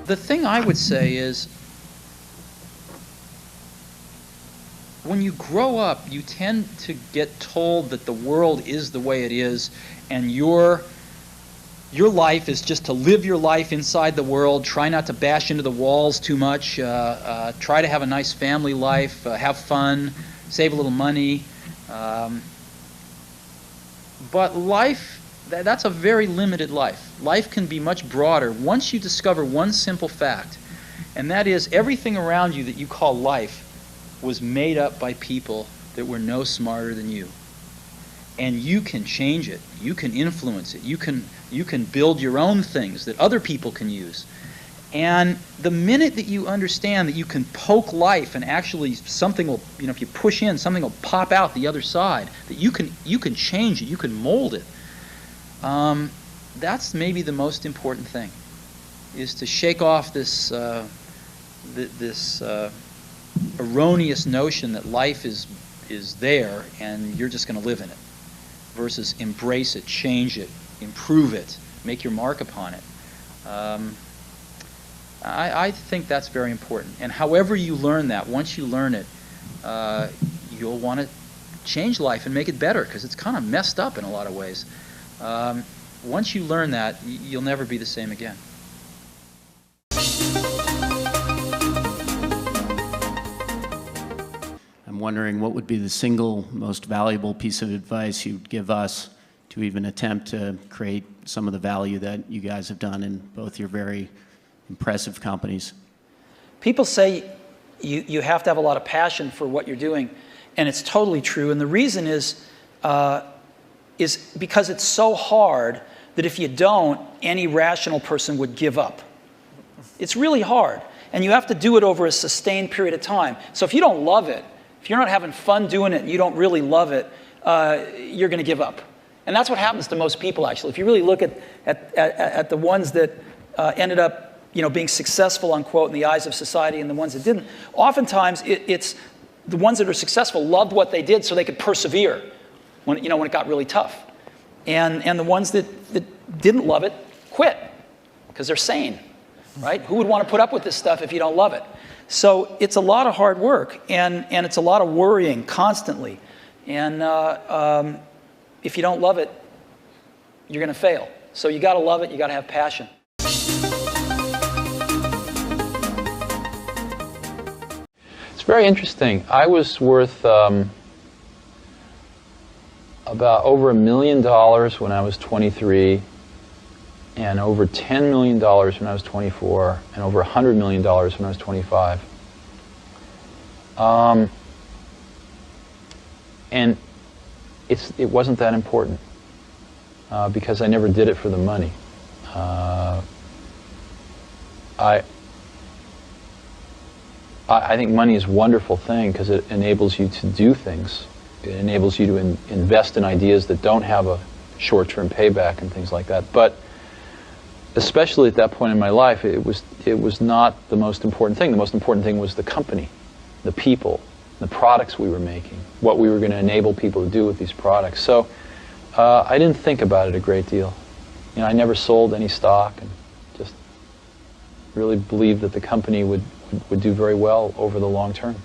The thing I would say is, when you grow up, you tend to get told that the world is the way it is, and your life is just to live your life inside the world, try not to bash into the walls too much, try to have a nice family life, have fun, save a little money. But life, that's a very limited life. Life can be much broader once you discover one simple fact, and that is everything around you that you call life was made up by people that were no smarter than you. And you can change it. You can influence it. You can build your own things that other people can use. And the minute that you understand that you can poke life and actually something will, if you push in, something will pop out the other side, that you can change it, you can mold it. That's maybe the most important thing, is to shake off this erroneous notion that life is there and you're just going to live in it, versus embrace it, change it, improve it, make your mark upon it. I think that's very important. And however you learn that, once you learn it, you'll want to change life and make it better, because it's kind of messed up in a lot of ways. Once you learn that, you'll never be the same again. I'm wondering what would be the single most valuable piece of advice you'd give us to even attempt to create some of the value that you guys have done in both your very impressive companies. People say you have to have a lot of passion for what you're doing, and it's totally true. And the reason is because it's so hard that if you don't, any rational person would give up. It's really hard, and you have to do it over a sustained period of time. So if you don't love it, if you're not having fun doing it and you don't really love it, you're going to give up. And that's what happens to most people, actually. If you really look at the ones that ended up being successful, unquote, in the eyes of society, and the ones that didn't, oftentimes it's the ones that are successful loved what they did so they could persevere when it got really tough. And the ones that didn't love it quit because they're sane, right? Who would want to put up with this stuff if you don't love it? So it's a lot of hard work, and it's a lot of worrying constantly. And if you don't love it, you're going to fail. So you got to love it. You got to have passion. It's very interesting. I was worth about over $1 million when I was 23, and over $10 million when I was 24, and over $100 million when I was 25. And it wasn't that important because I never did it for the money. I think money is a wonderful thing because it enables you to do things. It enables you to invest in ideas that don't have a short-term payback and things like that. But especially at that point in my life, it was not the most important thing. The most important thing was the company, the people, the products we were making, what we were going to enable people to do with these products. So I didn't think about it a great deal. I never sold any stock, and just really believed that the company would do very well over the long term.